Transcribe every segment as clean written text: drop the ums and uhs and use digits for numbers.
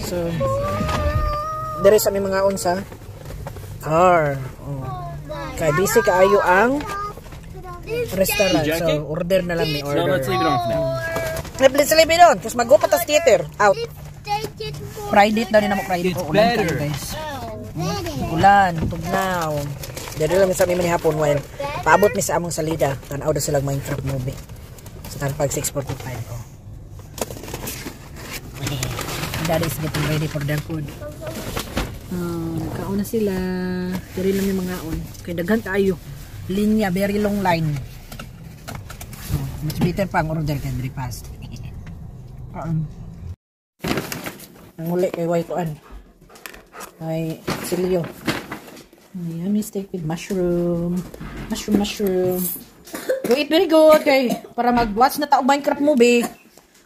So, dere sa mga unsa car. Kay busy kaayo ang restaurant. So, order na lang ni order. So, let's leave it off now. Let's leave it on. Kasi mag-upat as theater. Out. Friday daw din na mo Friday. It's Ulan better. kayo guys. Ulan. Tugnaw. Dari lang sa amin hapon while paabot mi sa among salida. Tanaw daw silang Minecraft movie. Sa pag 6:45 ko. Daddy is getting ready for their food. Nagkaon na sila. Dari lang yung mga on. Kaya daghan tayo. Linya, very long line. So, much better pa ang order kaya very fast. Ang uli kay Waikoan. Ay, silyo. Yummy steak with mushroom. Mushroom. You eat very good, okay? Para mag-watch na tao Minecraft movie.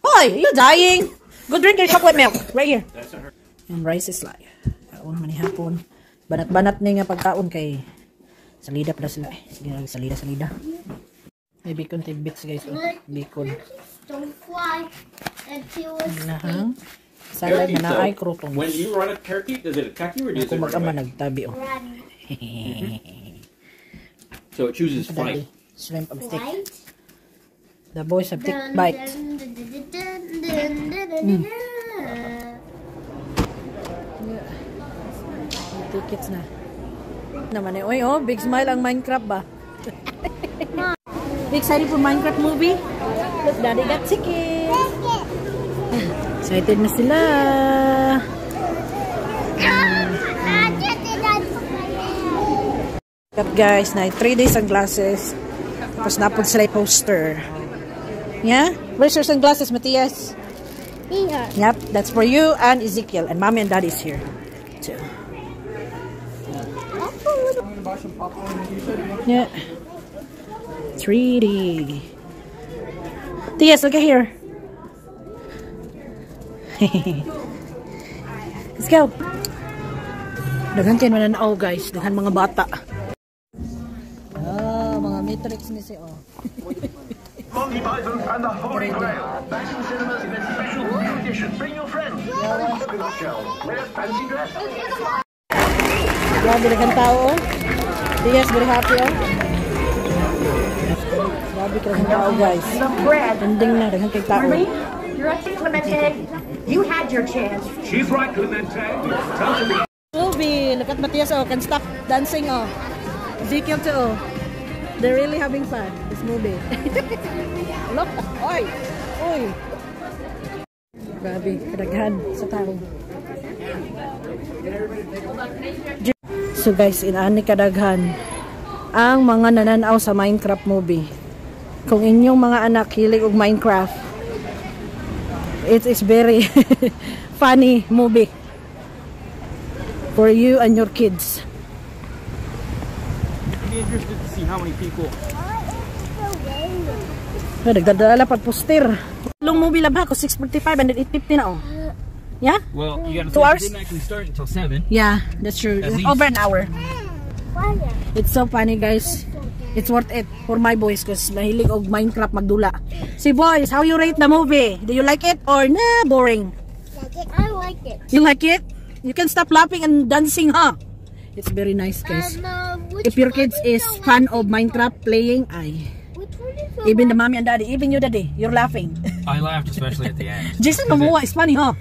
Hoy, you dying? Go drink your chocolate milk. Right here. And rice is live. Kaon man hapon. Banat-banat na nga pagkaon kay salida pala sila. Sige, salida. May bacon tidbits guys. Bacon. Don't fly until it's Lahang. Salad na naay krutong. When you run a turkey, does it attack you or does it Kung run mag-ama away? nagtabi oh. So it chooses Daddy, fight. shrimp and steak. right. The boys have take bites. Tickets na. Naman eh. Oy, oh, big smile ang Minecraft ba? Excited for Minecraft movie? Look, Daddy got tickets. Excited na sila. Guys, na 3 days ang glasses. Tapos napod sila yung poster. Yeah? Where's your sunglasses, Matthias? Here. Yep, that's for you and Ezekiel. And Mommy and Daddy's here too. Yeah. 3D. Matthias, look at here. Let's go. Daghan kayo mananaw guys. Daghan mga bata. Mga Matrix ni si oh. Monty Python and the Holy Grail. Back in cinemas in a special new edition. Bring your friends. Coconut shell. Wear a fancy dress. Grabe daghan tao oh. Yes, very happy oh. Grabe daghan tao guys. Ending na daghan kay tao. You're up to Clemente. You had your chance. She's right, Clemente. Tell me. Movie. Look at Matthias oh. Can stop dancing oh. Ezekiel too oh. They're really having fun. This movie. Look. Oy. Oy. Grabe. Kadaghan sa tao. So guys, inaani kadaghan ang mga nananaw sa Minecraft movie. Kung inyong mga anak hilig og Minecraft, it is very funny movie for you and your kids. I'd be interested to see how many people. Nagdadala pag poster. Long movie labha ko 6:45 and then 8:50 na oh. Yeah? Well, you gotta 2 hours? It didn't actually start until 7. Yeah, that's true. At least. Over an hour. It's so funny guys. It's worth it for my boys because mahilig og Minecraft magdula. See boys, how you rate the movie? Do you like it or nah, boring? I like it. You like it? You can stop laughing and dancing, huh? It's very nice guys. If your kids is fan of Minecraft playing, Which one is the even the mommy and daddy, even you daddy, you're laughing. I laughed especially at the end. Jason Momoa is funny, huh?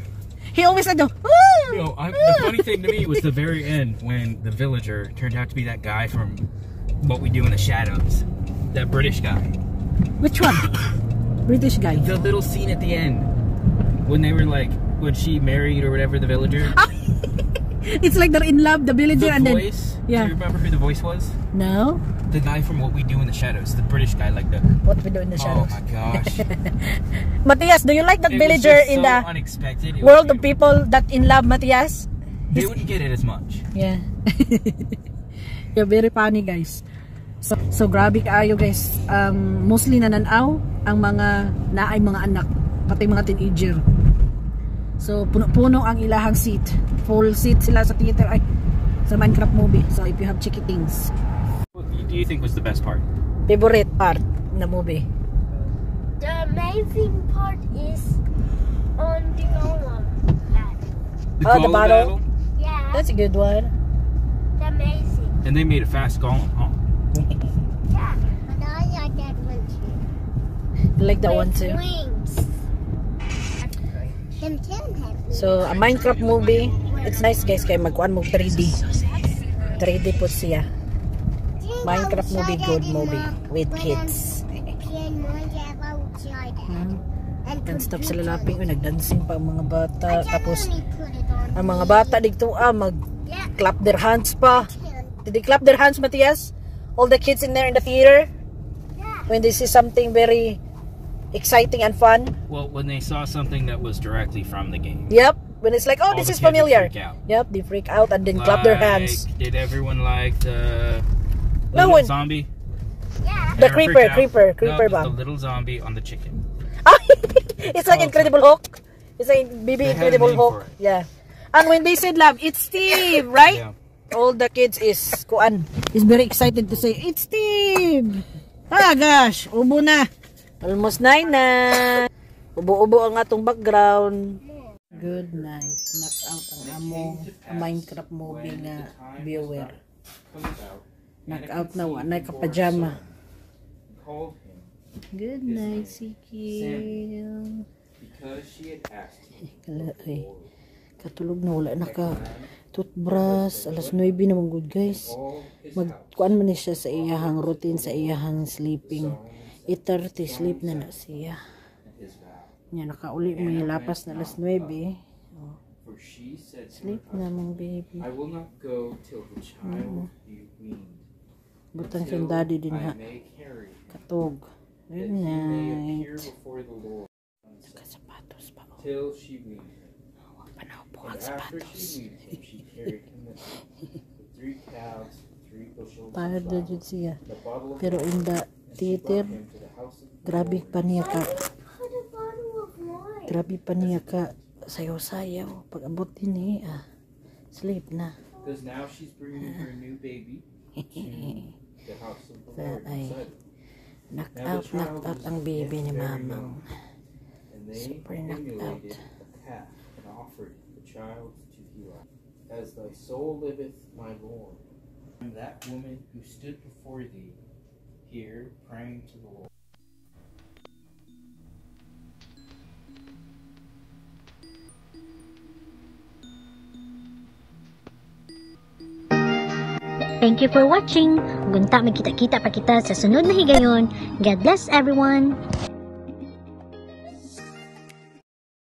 He always said, No, the funny thing to me was the very end when the villager turned out to be that guy from What We Do in the Shadows. That British guy. which one? British guy. The little scene at the end when they were like, when she married or whatever the villager. It's like they're in love, the villager, The and then voice. yeah. Do you remember who the voice was? No. The guy from What We Do in the Shadows. The British guy, like the. What we do in the Oh shadows. my gosh. Matthias, do you like that It was villager just in so the unexpected. It was world of beautiful. people that in love, Matthias? They wouldn't get it as much. Yeah. You're very funny, guys. So grabe kaayo, guys. Mostly nananaw ang mga naay mga anak, pati mga teenager. So puno-puno ang ilahang seat. Full seat sila sa theater ay sa Minecraft movie. So if you have cheeky things. What do you think was the best part? Favorite part na movie? amazing part is on the golem pad. Oh, the gold bottle. Yeah. That's a good one. It's amazing. And they made a fast golem, huh? Yeah. But I like that one too. I like that one With too. wings. Him too have wings. So, a Minecraft movie. It's nice guys kay magkuan mo 3D. 3D po siya. Minecraft movie, good movie with kids. And stop sa lalaping ko, nagdancing pa ang mga bata. Tapos, ang mga bata dito mag-clap their hands pa. Did they clap their hands, Matthias? All the kids in there in the theater? When they see something very exciting and fun? Well, when they saw something that was directly from the game. Yep. When it's like, oh, All this the is kids would familiar. freak out. Yep, they freak out and then clap their hands. Did everyone like the No little one. zombie? The Ever creeper, freaked out? creeper No, bomb. the little zombie on the chicken. It's like Incredible Hulk. It's like baby They had a Incredible name Hulk. for it. Yeah. And when they said love, it's Steve, right? Yeah. All the kids is very excited to say, it's Steve! Ah, gosh, ubo na. Almost 9 na. Ubo-ubo ang atong background. Good night. Knock out ang among Minecraft movie nga viewer. Knock out na, wala ka pajama. Good night, Sikil. Because she had asked Kala, ay, katulog na, wala na ka toothbrush, alas 9 naman good guys. Magkuan man siya sa iyahang routine, sa iyahang sleeping. 8:30 sleep na siya. Nya nakauli mo yung lapas na alas 9. Oh. Sleep na mong baby. I will not go till the child be weaned. Butang siyang daddy din ha. Katog. Good night. Nakasapatos pa. Till she weaned him. Panaw po ang After sapatos. she weaned him, she carried him with her. With 3 calves, 3 bushels Tired na of dyan siya. the bottle of Pero in the theater, him to the house of grabe pa niya ka. Put a bottle of wine. Grabe pa niya ka. Sayaw-sayaw. Pag abot din sleep na. because now she's bringing her new baby to the house of the Lord. Ay, inside. knock out ang baby ni Mamang. And they Super knocked out. emulated a calf and offered the child to Eli. As thy soul liveth, my Lord, and that woman who stood before thee here praying to the Lord. Thank you for watching. Gunta magkita-kita pa kita sa sunod na higayon. God bless everyone.